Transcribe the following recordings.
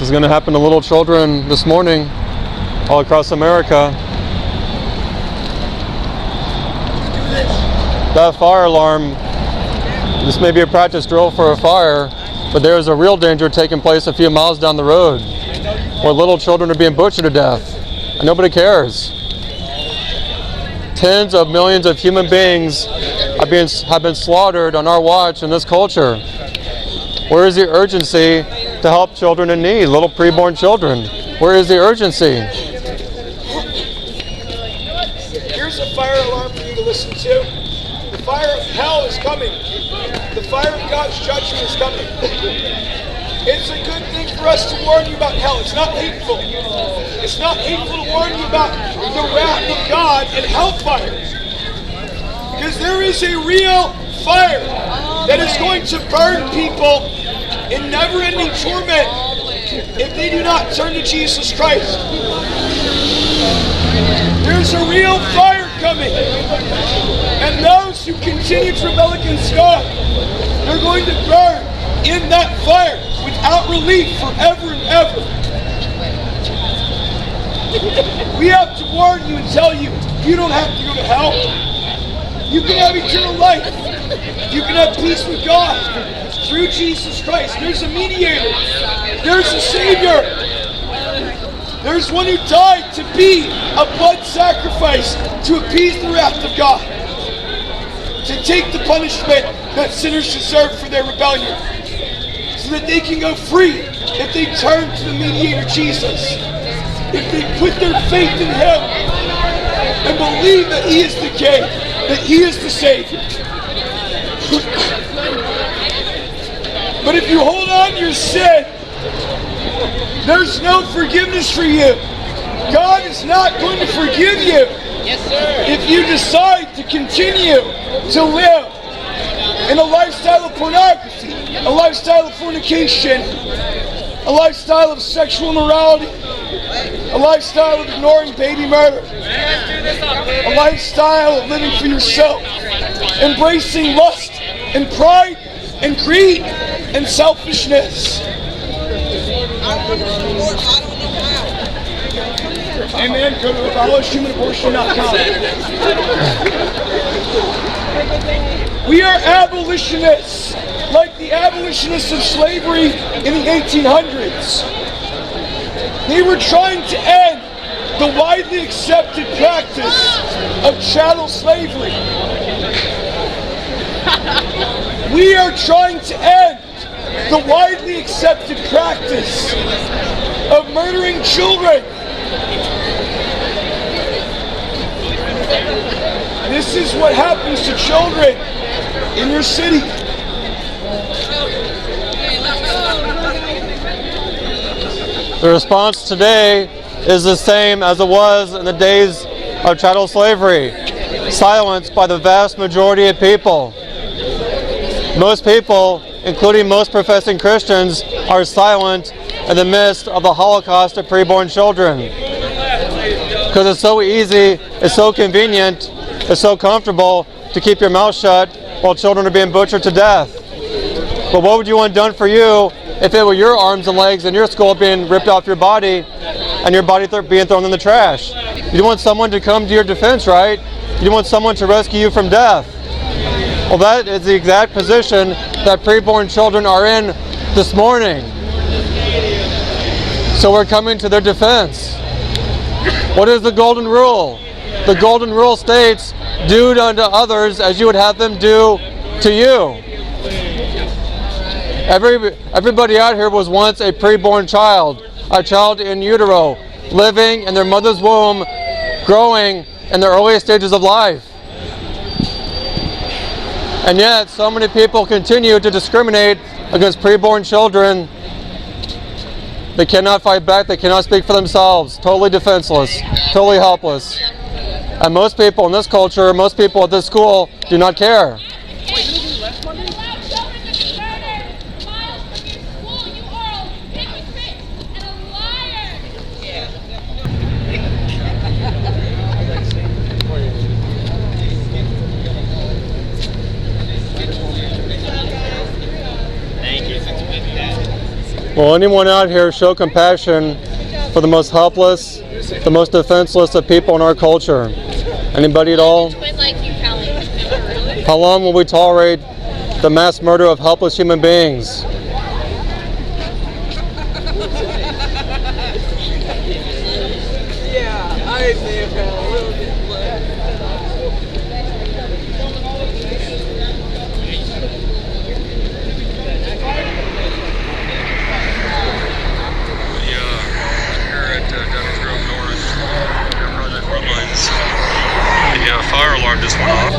This is going to happen to little children this morning all across America. That fire alarm, this may be a practice drill for a fire, but there is a real danger taking place a few miles down the road where little children are being butchered to death, and nobody cares. Tens of millions of human beings have been slaughtered on our watch in this culture. Where is the urgency to help children in need, little preborn children? Where is the urgency? Here's a fire alarm for you to listen to. The fire of hell is coming. The fire of God's judgment is coming. It's a good thing for us to warn you about hell. It's not hateful. It's not hateful to warn you about the wrath of God and hellfire. Because there is a real fire that is going to burn people in never-ending torment if they do not turn to Jesus Christ. There's a real fire coming. And those who continue to rebel against God, they're going to burn in that fire without relief forever and ever. We have to warn you and tell you, you don't have to go to hell. You can have eternal life. You can have peace with God through Jesus Christ. There's a mediator. There's a Savior. There's one who died to be a blood sacrifice to appease the wrath of God, to take the punishment that sinners deserve for their rebellion, so that they can go free if they turn to the mediator Jesus, if they put their faith in Him and believe that He is the King, that He is the Savior. But if you hold on to your sin, there's no forgiveness for you. God is not going to forgive you if you decide to continue to live in a lifestyle of pornography, a lifestyle of fornication, a lifestyle of sexual immorality, a lifestyle of ignoring baby murder, a lifestyle of living for yourself, embracing lust and pride and greed and selfishness. Amen. Go to abolishumanAbortion.com. We are abolitionists, like the abolitionists of slavery in the 1800s. They were trying to end the widely accepted practice of chattel slavery. We are trying to end the widely accepted practice of murdering children. This is what happens to children in your city. The response today is the same as it was in the days of chattel slavery. Silenced by the vast majority of people. Most people, including most professing Christians, are silent in the midst of the Holocaust of preborn children. Because it's so easy, it's so convenient, it's so comfortable to keep your mouth shut while children are being butchered to death. But what would you want done for you if it were your arms and legs and your skull being ripped off your body and your body being thrown in the trash? You want someone to come to your defense, right? You want someone to rescue you from death. Well, that is the exact position that preborn children are in this morning. So we're coming to their defense. What is the golden rule? The golden rule states, do unto others as you would have them do to you. Everybody out here was once a preborn child, a child in utero, living in their mother's womb, growing in the earliest stages of life. And yet, so many people continue to discriminate against preborn children. They cannot fight back, they cannot speak for themselves, totally defenseless, totally helpless. And most people in this culture, most people at this school do not care. Will anyone out here show compassion for the most helpless, the most defenseless of people in our culture? Anybody at all? How long will we tolerate the mass murder of helpless human beings? Yeah, I may have had a little bit left. Here at Downey's Grove North, Project Frontlines, the fire alarm just went off.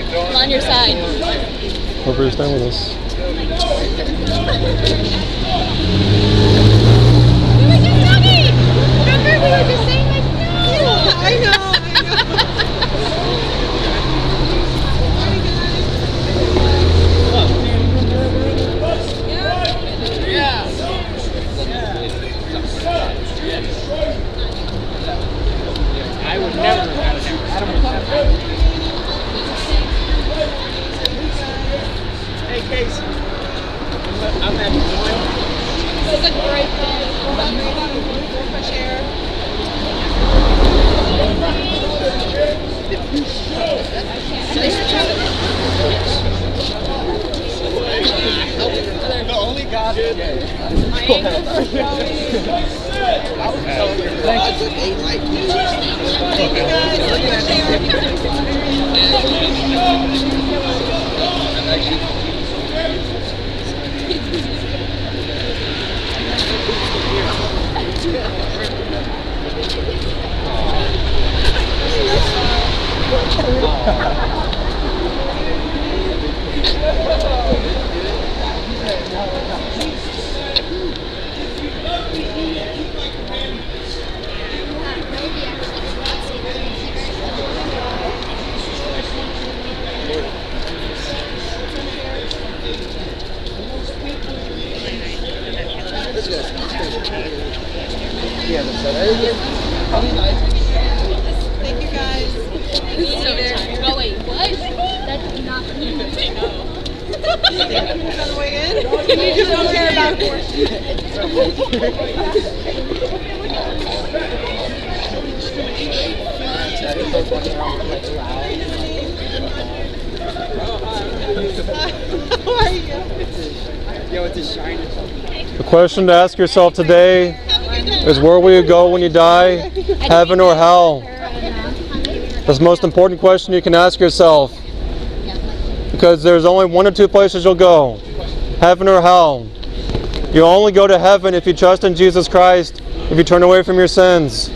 I'm on your side. Hope you're staying with us. We were just talking. Remember, we were just saying like, no. I know. I would never have Adam would never. Hey Casey, I'm having oil. This is a great day. Fresh air. The only God is gay. My ankles are showing. Thanks. Thank you guys. Oh wait, what? That did not mean to say no. On the way in? You just don't care about How are you? Yo, it's a shine. The question to ask yourself today is, where will you go when you die? Heaven or hell? That's the most important question you can ask yourself, because there's only one or two places you'll go: heaven or hell. You'll only go to heaven if you trust in Jesus Christ, if you turn away from your sins.